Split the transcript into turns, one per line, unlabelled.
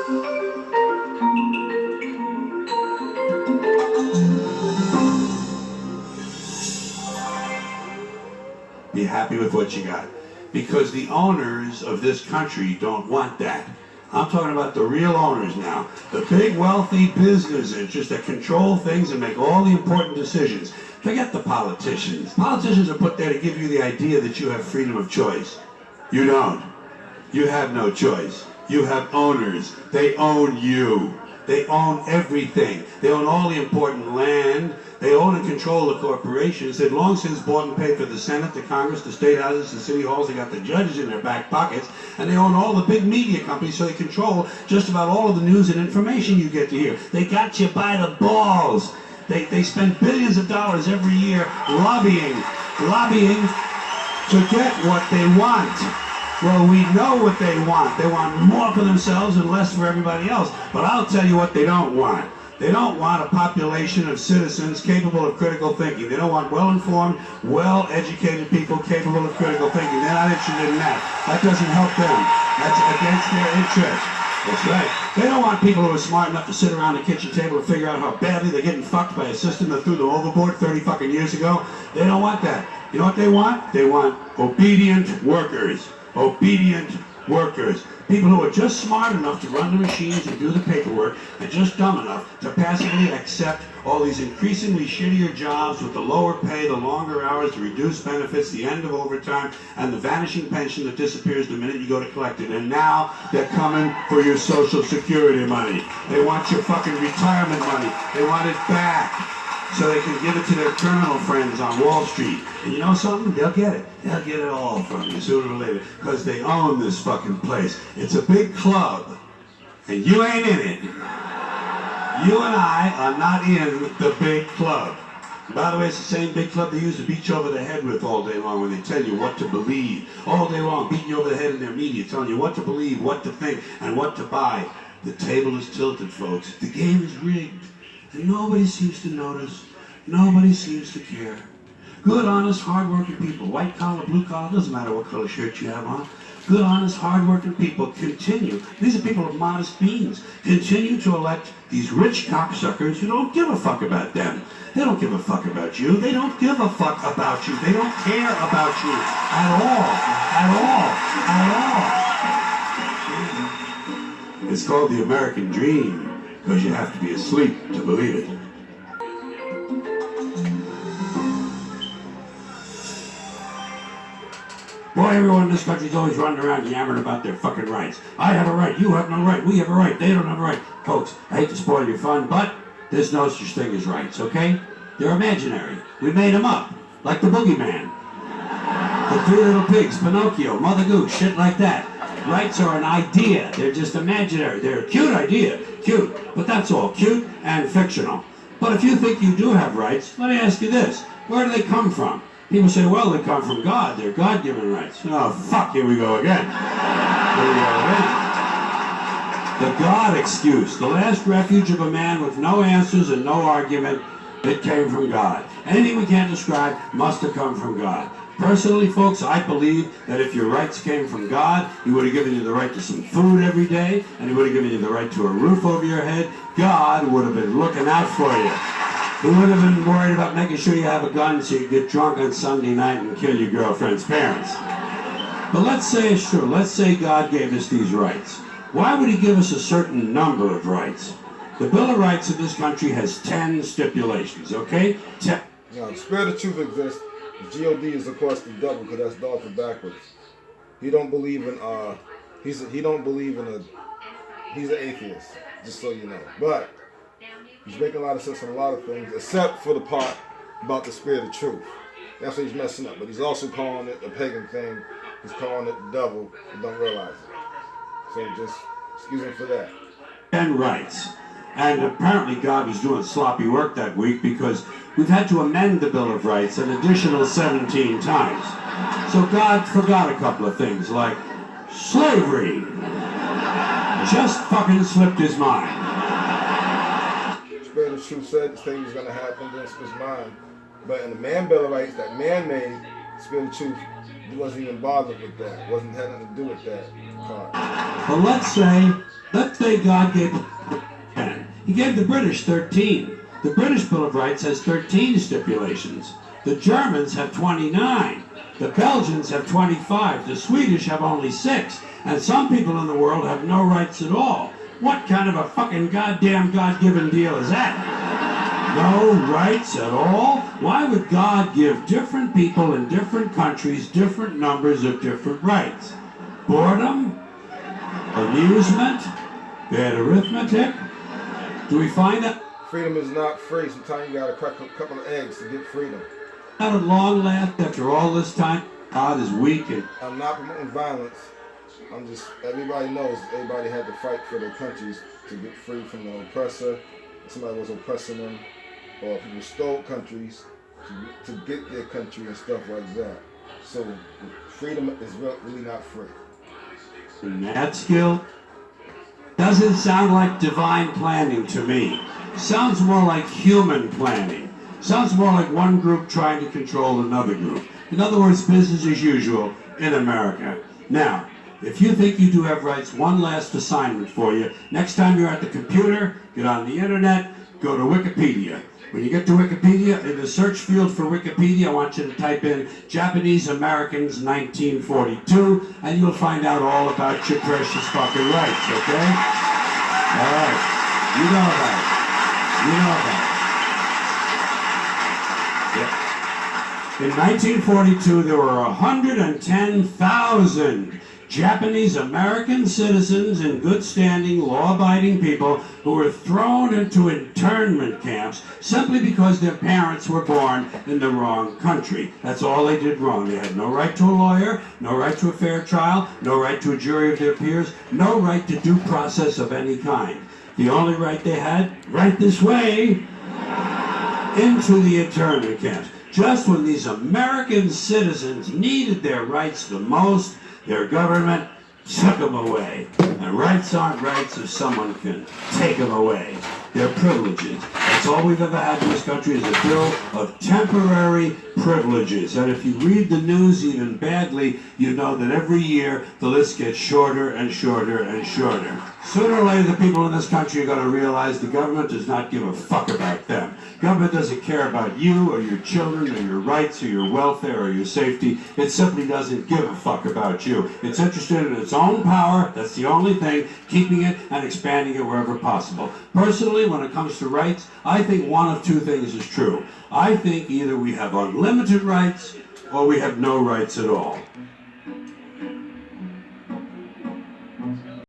Be happy with what you got. Because the owners of this country don't want that. I'm talking about the real owners now. The big wealthy business interests that control things and make all the important decisions. Forget the politicians. Politicians are put there to give you the idea that you have freedom of choice. You don't. You have no choice. You have owners. They own you. They own everything. They own all the important land. They own and control the corporations. They've long since bought and paid for the Senate, the Congress, the state houses, the city halls. They got the judges in their back pockets. And they own all the big media companies, so they control just about all of the news and information you get to hear. They got you by the balls. They spend billions of dollars every year lobbying to get what they want. Well, we know what they want. They want more for themselves and less for everybody else. But I'll tell you what they don't want. They don't want a population of citizens capable of critical thinking. They don't want well-informed, well-educated people capable of critical thinking. They're not interested in that. That doesn't help them. That's against their interest. That's right. They don't want people who are smart enough to sit around the kitchen table and figure out how badly they're getting fucked by a system that threw them overboard 30 fucking years ago. They don't want that. You know what they want? They want obedient workers. Obedient workers. People who are just smart enough to run the machines and do the paperwork and just dumb enough to passively accept all these increasingly shittier jobs with the lower pay, the longer hours, the reduced benefits, the end of overtime, and the vanishing pension that disappears the minute you go to collect it. And now they're coming for your Social Security money. They want your fucking retirement money. They want it back so they can give it to their criminal friends on Wall Street. And you know something? They'll get it. They'll get it all from you sooner or later because they own this fucking place. It's a big club, and you ain't in it. You and I are not in the big club. By the way, it's the same big club they use to beat you over the head with all day long when they tell you what to believe. All day long, beating you over the head in their media, telling you what to believe, what to think, and what to buy. The table is tilted, folks. The game is rigged. And nobody seems to notice. Nobody seems to care. Good, honest, hard-working people, white collar, blue collar, doesn't matter what color shirt you have on. Good, honest, hard-working people continue. These are people of modest means. Continue to elect these rich cocksuckers who don't give a fuck about them. They don't give a fuck about you. They don't give a fuck about you. They don't care about you at all. At all. It's called the American dream. Because you have to be asleep to believe it. Boy, everyone in this country is always running around yammering about their fucking rights. I have a right, you have no right, we have a right, they don't have a right. Folks, I hate to spoil your fun, but there's no such thing as rights, okay? They're imaginary. We made them up, like the boogeyman. The Three Little Pigs, Pinocchio, Mother Goose, shit like that. Rights are an idea. They're just imaginary. They're a cute idea. Cute. But that's all. Cute and fictional. But if you think you do have rights, let me ask you this. Where do they come from? People say, well, they come from God. They're God-given rights. Oh, fuck. Here we go again. Here we go again. The God excuse. The last refuge of a man with no answers and no argument. It came from God. Anything we can't describe must have come from God. Personally, folks, I believe that if your rights came from God, He would have given you the right to some food every day, and He would have given you the right to a roof over your head. God would have been looking out for you. He would have been worried about making sure you have a gun so you get drunk on Sunday night and kill your girlfriend's parents. But let's say it's true. Let's say God gave us these rights. Why would He give us a certain number of rights? The Bill of Rights of this country has 10 stipulations, okay? 10.
Now, the spirit of truth exists. God is of course the devil, because that's Dalton backwards. He don't believe in he's an atheist, just so you know. But he's making a lot of sense on a lot of things, except for the part about the spirit of truth. That's what he's messing up. But he's also calling it a pagan thing. He's calling it the devil and don't realize it. So just excuse him for that.
10 rights. And apparently God was doing sloppy work that week because we've had to amend the Bill of Rights an additional 17 times. So God forgot a couple of things, like slavery. Just fucking slipped his mind.
The Spirit of Truth said this thing was going to happen, then slipped his mind. But in the man Bill of Rights, that man made, Spirit of Truth He wasn't even bothered with that. Wasn't had nothing to do with that part.
But let's say God gave 10. He gave the British 13. The British Bill of Rights has 13 stipulations. The Germans have 29. The Belgians have 25. The Swedish have only 6. And some people in the world have no rights at all. What kind of a fucking goddamn God-given deal is that? No rights at all? Why would God give different people in different countries different numbers of different rights? Boredom? Amusement? Bad arithmetic? Do we find that
Freedom is not free. Sometimes you gotta crack a couple of eggs to get freedom.
out at long last, after all this time, God is weak and
I'm not promoting violence. I'm just, everybody knows everybody had to fight for their countries to get free from the oppressor. Somebody was oppressing them, or people stole countries to get their country and stuff like that. So freedom is really not free.
that skill doesn't sound like divine planning to me. Sounds more like human planning. Sounds more like one group trying to control another group. In other words, business as usual in America. Now, if you think you do have rights, one last assignment for you. Next time you're at the computer, get on the internet, go to Wikipedia. When you get to Wikipedia, in the search field for Wikipedia, I want you to type in Japanese Americans 1942, and you'll find out all about your precious fucking rights, okay? All right. You know about it. You know about it. Yeah. In 1942, there were 110,000 Japanese American citizens and good standing, law-abiding people who were thrown into internment camps simply because their parents were born in the wrong country. That's all they did wrong. They had no right to a lawyer, no right to a fair trial, no right to a jury of their peers, no right to due process of any kind. The only right they had, right this way, into the internment camps. Just when these American citizens needed their rights the most, their government took them away. And rights aren't rights if someone can take them away. They're privileges. That's all we've ever had in this country is a bill of temporary privileges. And if you read the news even badly, you know that every year the list gets shorter and shorter and shorter. Sooner or later, the people in this country are going to realize the government does not give a fuck about them. Government doesn't care about you or your children or your rights or your welfare or your safety. It simply doesn't give a fuck about you. It's interested in its own power. That's the only thing, keeping it and expanding it wherever possible. Personally, when it comes to rights, I think one of two things is true. I think either we have unlimited rights or we have no rights at all.